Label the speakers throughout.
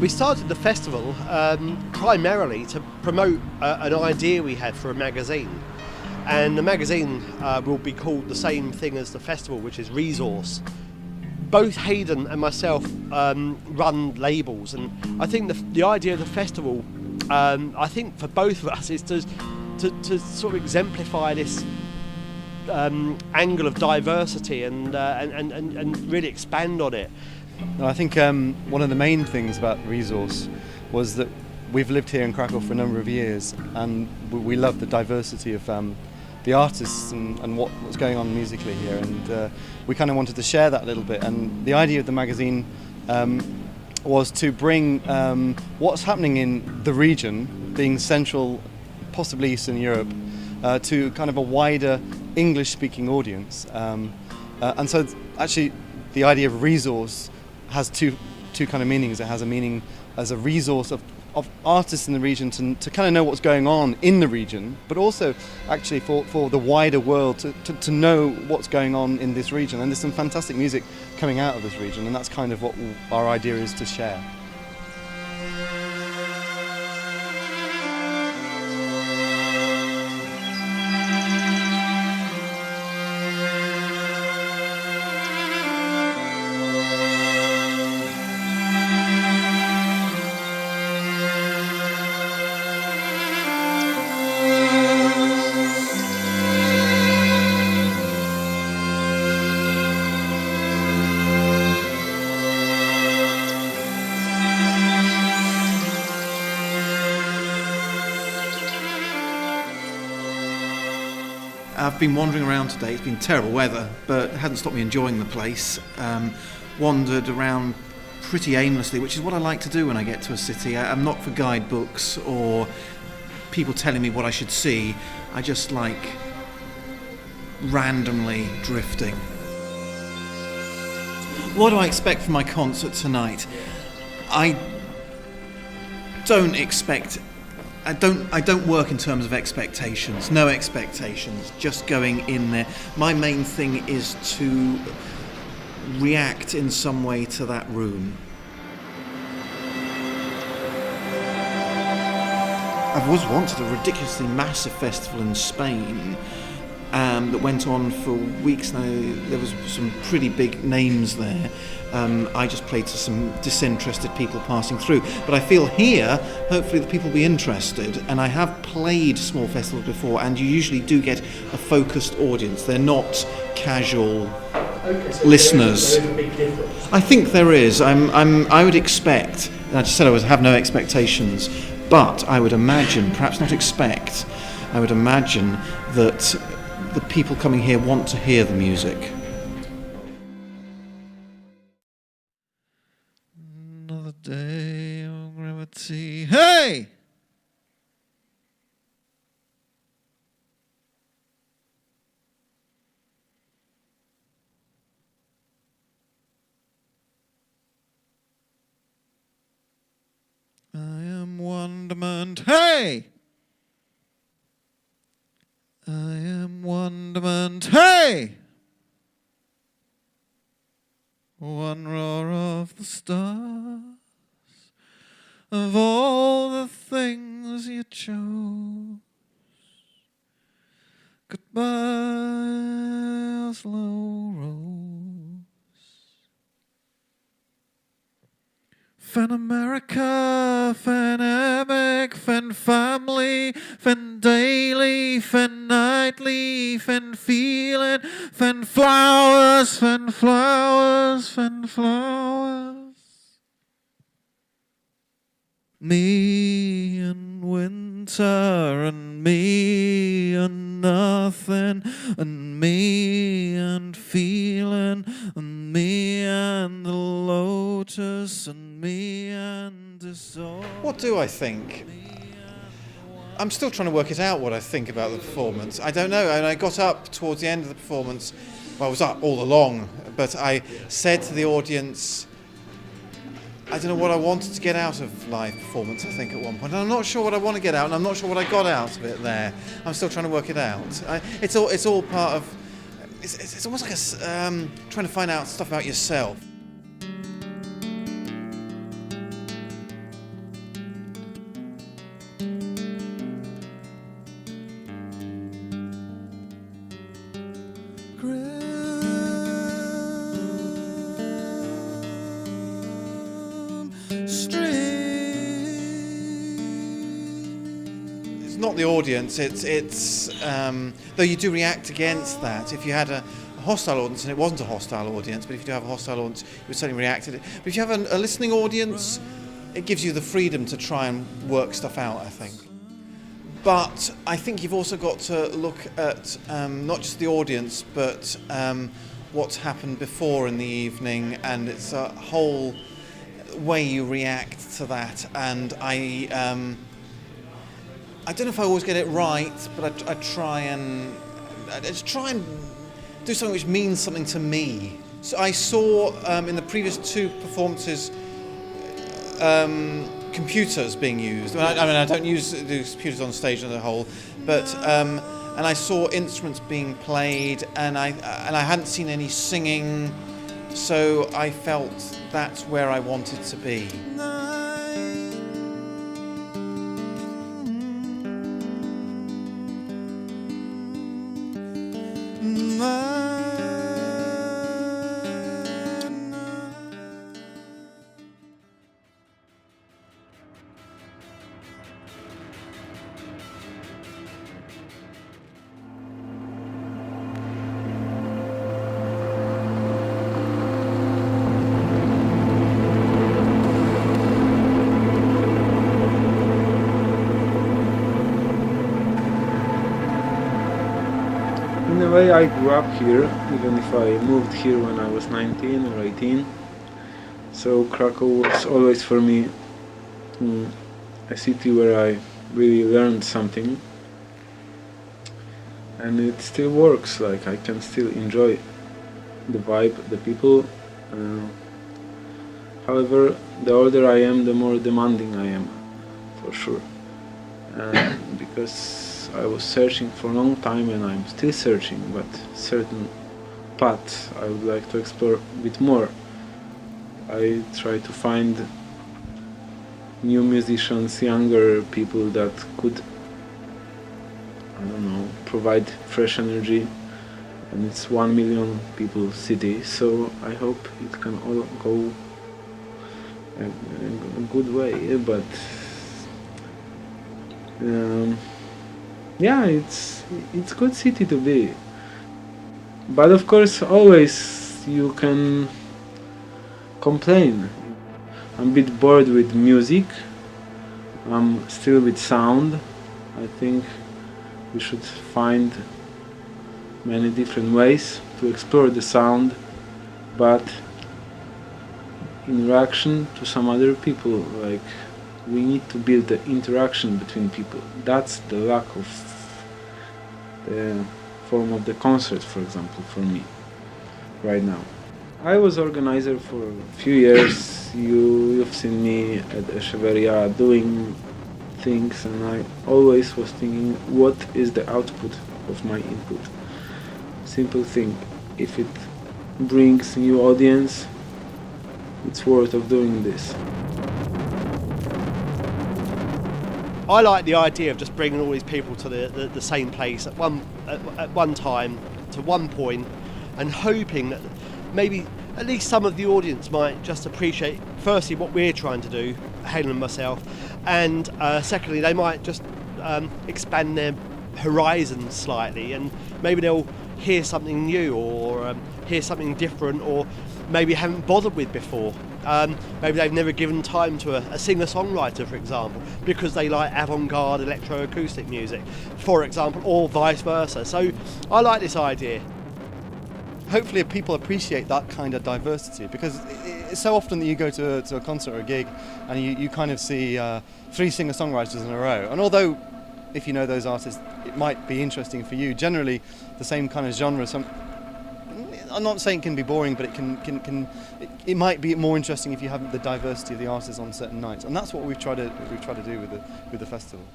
Speaker 1: We started the festival primarily to promote an idea we had for a magazine. And the magazine will be called the same thing as the festival, which is Resource. Both Hayden and myself run labels, and I think the idea of the festival, I think for both of us, is to sort of exemplify this angle of diversity and really expand on it.
Speaker 2: I think one of the main things about Resource was that we've lived here in Krakow for a number of years, and we love the diversity of the artists and what's going on musically here, and we kind of wanted to share that a little bit. And the idea of the magazine was to bring what's happening in the region, being Central, possibly Eastern Europe, to kind of a wider English-speaking audience. And so actually the idea of Resource has two kind of meanings. It has a meaning as a resource of artists in the region to kind of know what's going on in the region, but also actually for the wider world to know what's going on in this region. And there's some fantastic music coming out of this region, and that's kind of what our idea is to share.
Speaker 3: I've been wandering around today. It's been terrible weather, but it hasn't stopped me enjoying the place. Wandered around pretty aimlessly, which is what I like to do when I get to a city. I'm not for guidebooks or people telling me what I should see. I just like randomly drifting. What do I expect from my concert tonight? I don't work in terms of expectations. No expectations, just going in there. My main thing is to react in some way to that room. I've always wanted a ridiculously massive festival in Spain that went on for weeks now. There was some pretty big names there. I just played to some disinterested people passing through. But I feel here, hopefully the people will be interested. And I have played small festivals before, and you usually do get a focused audience. They're not casual listeners.
Speaker 1: There is a big difference.
Speaker 3: I think there is. I would expect, and I just said I would have no expectations, but I would imagine, perhaps not expect, I would imagine that the people coming here want to hear the music. Another day of gravity. Hey! I am wonderment. Hey! I am wonderment. Hey! One roar of the stars, of all the things you chose. Goodbye, slow rose. Fan America, fan epic, fan family, fan daily, fan nightly, fan feeling, fan flowers, fan flowers, fan flowers. Me and winter, and me and nothing, and me and feeling, and me and the lotus, and me and disorder. What do I think? I'm still trying to work it out, what I think about the performance. I don't know, and I got up towards the end of the performance. Well, I was up all along, but I said to the audience, I don't know what I wanted to get out of live performance, I think, at one point. And I'm not sure what I want to get out, and I'm not sure what I got out of it there. I'm still trying to work it out. It's all part of... It's almost like trying to find out stuff about yourself. not the audience. It's though you do react against that. If you had a hostile audience and it wasn't a hostile audience, but if you do have a hostile audience, you would certainly react to it. But if you have a listening audience, it gives you the freedom to try and work stuff out, I think. But I think you've also got to look at not just the audience, but what's happened before in the evening, and it's a whole way you react to that. And I don't know if I always get it right, but I try and do something which means something to me. So I saw in the previous two performances computers being used. I don't use the computers on stage as a whole, but and I saw instruments being played, and I hadn't seen any singing, so I felt that's where I wanted to be.
Speaker 4: In a way, I grew up here, even if I moved here when I was 19 or 18. So Krakow was always for me a city where I really learned something. And it still works, like I can still enjoy the vibe, the people. However, the older I am, the more demanding I am, for sure. Because I was searching for a long time, and I'm still searching, but certain paths I would like to explore a bit more. I try to find new musicians, younger people that could, I don't know, provide fresh energy. And it's 1 million people city, so I hope it can all go a good way, but yeah, it's good city to be. But of course, always you can complain. I'm a bit bored with music. I'm still with sound. I think we should find many different ways to explore the sound, but in reaction to some other people. Like, we need to build the interaction between people. That's the lack of the form of the concert, for example, for me right now. I was organizer for a few years. You've seen me at Echeverria doing things, and I always was thinking, what is the output of my input? Simple thing. If it brings new audience, it's worth of doing this.
Speaker 1: I like the idea of just bringing all these people to the same place at one time, to one point, and hoping that maybe at least some of the audience might just appreciate, firstly, what we're trying to do, Hayden and myself, and secondly, they might just expand their horizons slightly, and maybe they'll hear something new, or hear something different, or maybe haven't bothered with before. Maybe they've never given time to a singer-songwriter, for example, because they like avant-garde electroacoustic music, for example, or vice versa. So I like this idea.
Speaker 2: Hopefully people appreciate that kind of diversity, because it's so often that you go to a concert or a gig and you kind of see 3 singer-songwriters in a row. And although, if you know those artists, it might be interesting for you, generally the same kind of genre. I'm not saying it can be boring, but it might be more interesting if you have the diversity of the artists on certain nights, and that's what we've tried to do with the festival.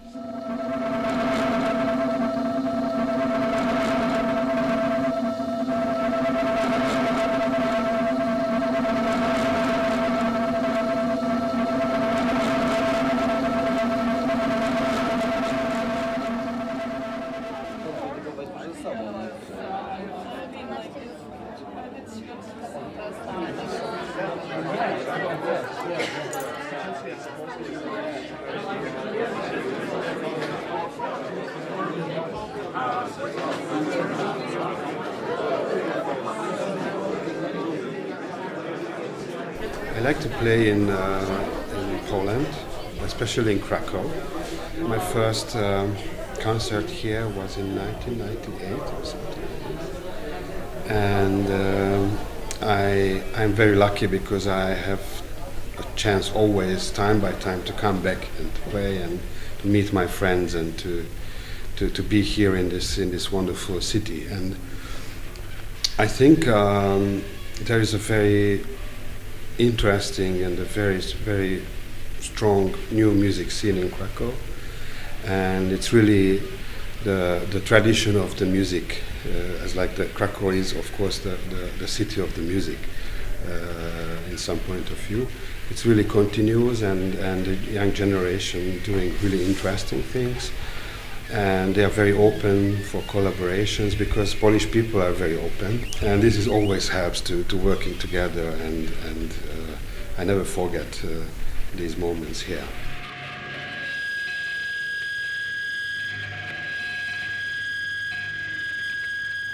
Speaker 5: I like to play in Poland, especially in Krakow. My first concert here was in 1998 or something. And I'm very lucky because I have a chance always, time by time, to come back and to play and to meet my friends and to be here in this wonderful city. And I think there is a very interesting and a very strong new music scene in Krakow, and it's really the tradition of the music, as like the Krakow is of course the city of the music in some point of view. It's really continuous, and the young generation doing really interesting things, and they are very open for collaborations because Polish people are very open, and this is always helps to working together, and I never forget these moments here.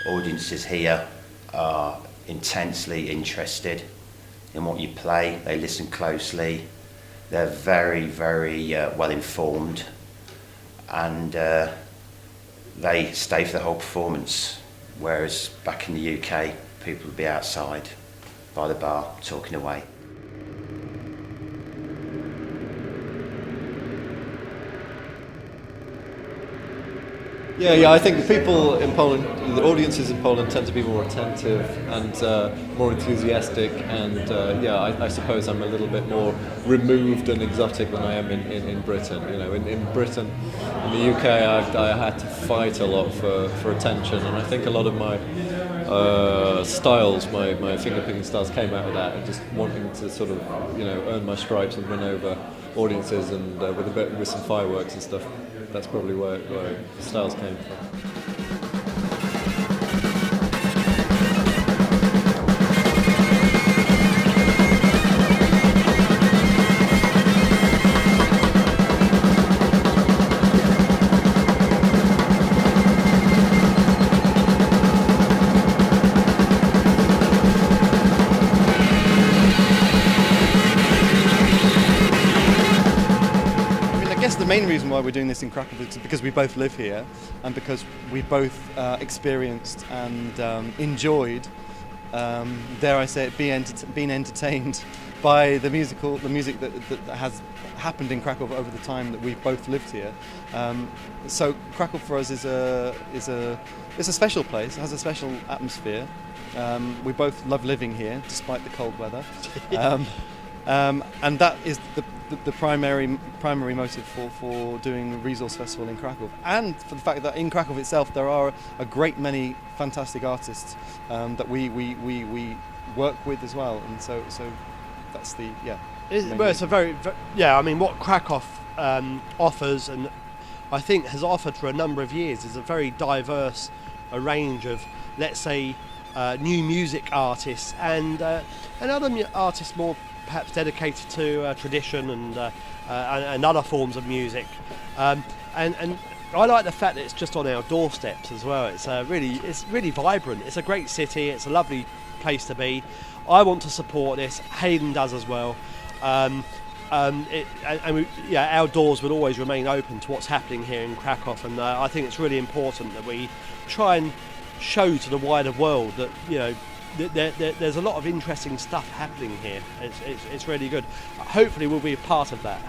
Speaker 6: Audiences here are intensely interested in what you play. They listen closely. They're very well informed, and they stay for the whole performance, whereas back in the UK people would be outside by the bar talking away.
Speaker 3: Yeah, I think the people in Poland, the audiences in Poland tend to be more attentive and more enthusiastic, and I suppose I'm a little bit more removed and exotic than I am in Britain. You know, in Britain, in the UK, I had to fight a lot for attention, and I think a lot of my styles, my fingerpicking styles came out of that, and just wanting to sort of, you know, earn my stripes and win over audiences, and with some fireworks and stuff. That's probably where the styles came from.
Speaker 2: The main reason why we're doing this in Krakow is because we both live here, and because we both experienced and enjoyed, dare I say it, being entertained by the music that has happened in Krakow over the time that we've both lived here. So Krakow for us is a special place. It has a special atmosphere. We both love living here, despite the cold weather. And that is the primary motive for doing the Resource Festival in Krakow, and for the fact that in Krakow itself there are a great many fantastic artists that we work with as well, and so that's the
Speaker 1: it's a very I mean, what Krakow offers, and I think has offered for a number of years, is a very diverse range of, let's say, new music artists and other artists more perhaps dedicated to tradition and other forms of music, and I like the fact that it's just on our doorsteps as well. It's really vibrant. It's a great city. It's a lovely place to be. I want to support this. Hayden does as well. Our doors will always remain open to what's happening here in Krakow, and I think it's really important that we try and show to the wider world that, you know, there's a lot of interesting stuff happening here. It's really good. Hopefully we'll be a part of that.